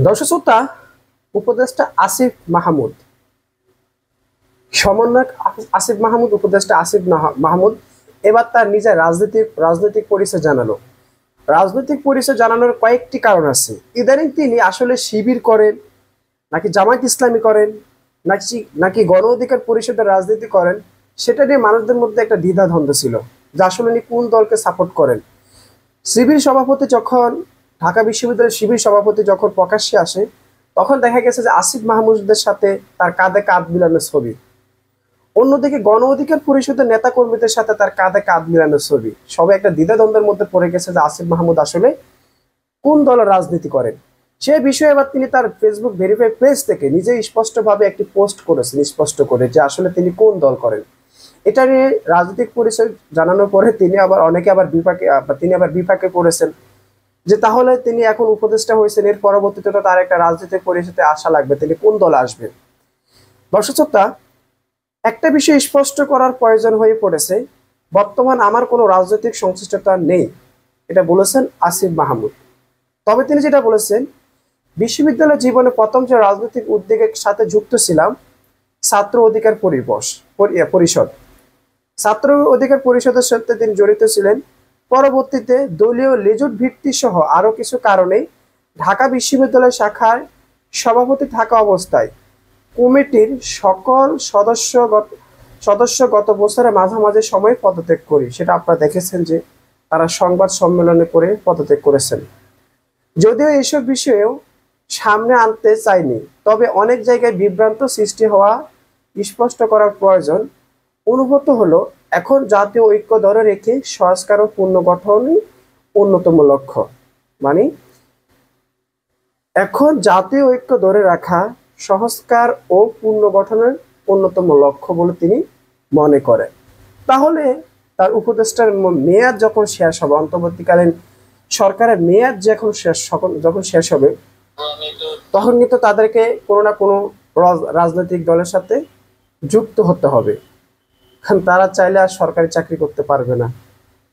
দর্শক শ্রোতা, উপদেষ্টা আসিফ মাহমুদ, সমন্বয়ক আসিফ মাহমুদ, উপদেষ্টা আসিফ মাহমুদ এবার তার নিজের রাজনৈতিক পরিচয় জানালো। রাজনৈতিক পরিচয় জানানোর কয়েকটি কারণ আছে। ইদানিং তিনি আসলে শিবির করেন, নাকি জামায়াত ইসলামী করেন, নাকি নাকি গণ অধিকার পরিষদের রাজনীতি করেন, সেটা নিয়ে মানুষদের মধ্যে একটা দ্বিধাদ্বন্দ্ব ছিল যে আসলে উনি কোন দলকে সাপোর্ট করেন। শিবির সভাপতি যখন ঢাকা বিশ্ববিদ্যালয়ের শিবির সভাপতি যখন প্রকাশ্যে আসে, তখন দেখা গেছে যে আসিফ মাহমুদের সাথে তার কাঁধে কাঁধ মিলানোর ছবি। অন্যদিকে গণ অধিকার পরিষদের নেতা কর্মীদের সাথে তার কাঁধে কাঁধ মিলানোর ছবি। সবাই একটা দ্বিধাদ্বন্দ্বের মধ্যে পড়ে গেছে যে আসিফ মাহমুদ আসলে কোন দলের রাজনীতি করেন। সে বিষয়ে এবার তিনি তার ফেসবুক ভেরিফাই পেজ থেকে নিজেই স্পষ্টভাবে একটি পোস্ট করেছেন, স্পষ্ট করে যে আসলে তিনি কোন দল করেন। এটা নিয়ে রাজনৈতিক পরিচয় জানানোর পরে তিনি আবার বিপাকে পড়েছেন যে তাহলে তিনি এখন উপদেষ্টা হয়েছেন, এর পরবর্তীতে তো তার একটা রাজনৈতিক পরিচয়তে আসা লাগবে, তিনি কোন দলে আসবেন। দর্শক শ্রোতা, একটা বিষয় স্পষ্ট করার প্রয়োজন হয়ে পড়েছে। বর্তমান আমার কোনো রাজনৈতিক সংশ্লিষ্টতা নেই, এটা বলেছেন আসিফ মাহমুদ। তবে তিনি যেটা বলেছেন, বিশ্ববিদ্যালয় জীবনে প্রথম যে রাজনৈতিক উদ্যোগের সাথে যুক্ত ছিলাম ছাত্র অধিকার পরিষদ। ছাত্র অধিকার পরিষদের সাথে তিনি জড়িত ছিলেন। পরবর্তীতে দলীয় লেজুট ভিত্তি সহ আরো কিছু কারণে ঢাকা বিশ্ববিদ্যালয় শাখার সভাপতি থাকা অবস্থায় কমিটির সকল সদস্য গত বছরের মাঝামাঝি সময় পদত্যাগ করি। সেটা আপনারা দেখেছেন যে তারা সংবাদ সম্মেলনে করে পদত্যাগ করেছেন। যদিও এসব বিষয়েও সামনে আনতে চাইনি, তবে অনেক জায়গায় বিভ্রান্ত সৃষ্টি হওয়া স্পষ্ট করার প্রয়োজন অনুভূত হলো। এখন জাতীয় ঐক্য ধরে রেখে সংস্কার ও পুনর্গঠনই অন্যতম লক্ষ্য। মানে এখন জাতীয় ঐক্য ধরে রাখা সংস্কার ও পুনর্গঠনের অন্যতম লক্ষ্য বলে তিনি মনে করেন। তাহলে তার উপদেষ্টার মেয়াদ যখন শেষ হবে, অন্তর্বর্তীকালীন সরকারের মেয়াদ যখন শেষ হবে, তখন কিন্তু তাদেরকে কোনো না কোনো রাজনৈতিক দলের সাথে যুক্ত হতে হবে। কারণ তারা চাইলে আর সরকারি চাকরি করতে পারবে না,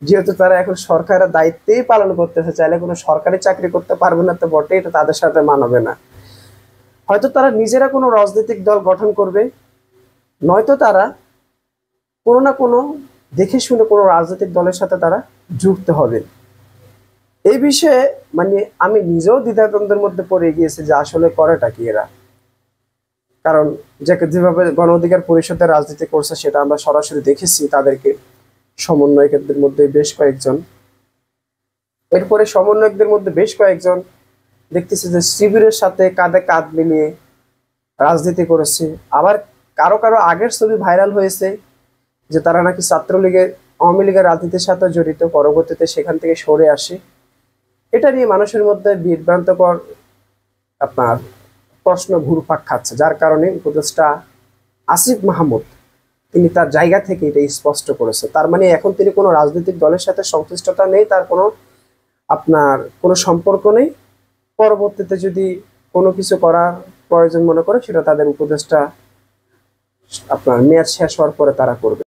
যেহেতু তারা এখন সরকারের দায়িত্বেই পালন করতেছে। চাইলে কোনো সরকারি চাকরি করতে পারবে না তো বটে, এটা তাদের সাথে মানাবে না। হয়তো তারা নিজেরা কোনো রাজনৈতিক দল গঠন করবে, নয়তো তারা কোনো না কোনো দেখে শুনে কোনো রাজনৈতিক দলের সাথে তারা যুক্ত হবে। এই বিষয়ে আমি নিজেও দ্বিধাদ্বন্দ্বের মধ্যে পড়ে গিয়েছি যে আসলে করেটা কি এরা। কারণ যেভাবে গণ অধিকার পরিষদের রাজনীতি করছে সেটা আমরা সরাসরি দেখেছি, তাদেরকে সমন্বয়কদের মধ্যে বেশ কয়েকজন, এরপরে সমন্বয়কদের মধ্যে বেশ কয়েকজন দেখতেছি যে শিবিরের সাথে কাঁধে কাঁধ মিলিয়ে রাজনীতি করেছে। আবার কারো কারো আগের ছবি ভাইরাল হয়েছে যে তারা নাকি ছাত্রলীগের, আওয়ামী লীগের রাজনীতির সাথে জড়িত, পরবর্তীতে সেখান থেকে সরে আসে। এটা নিয়ে মানুষের মধ্যে বিভ্রান্তকর প্রশ্ন ঘুরপাক খাচ্ছে, যার কারণে উপদেষ্টা আসিফ মাহমুদ তিনি তার জায়গা থেকে এটা স্পষ্ট করেছে। তার মানে এখন তিনি কোনো রাজনৈতিক দলের সাথে সংশ্লিষ্টতা নেই, তার কোনো সম্পর্ক নেই। পরবর্তীতে যদি কোনো কিছু করার প্রয়োজন মনে করে সেটা তাদের উপদেষ্টা মেয়াদ শেষ হওয়ার পরে তারা করবে।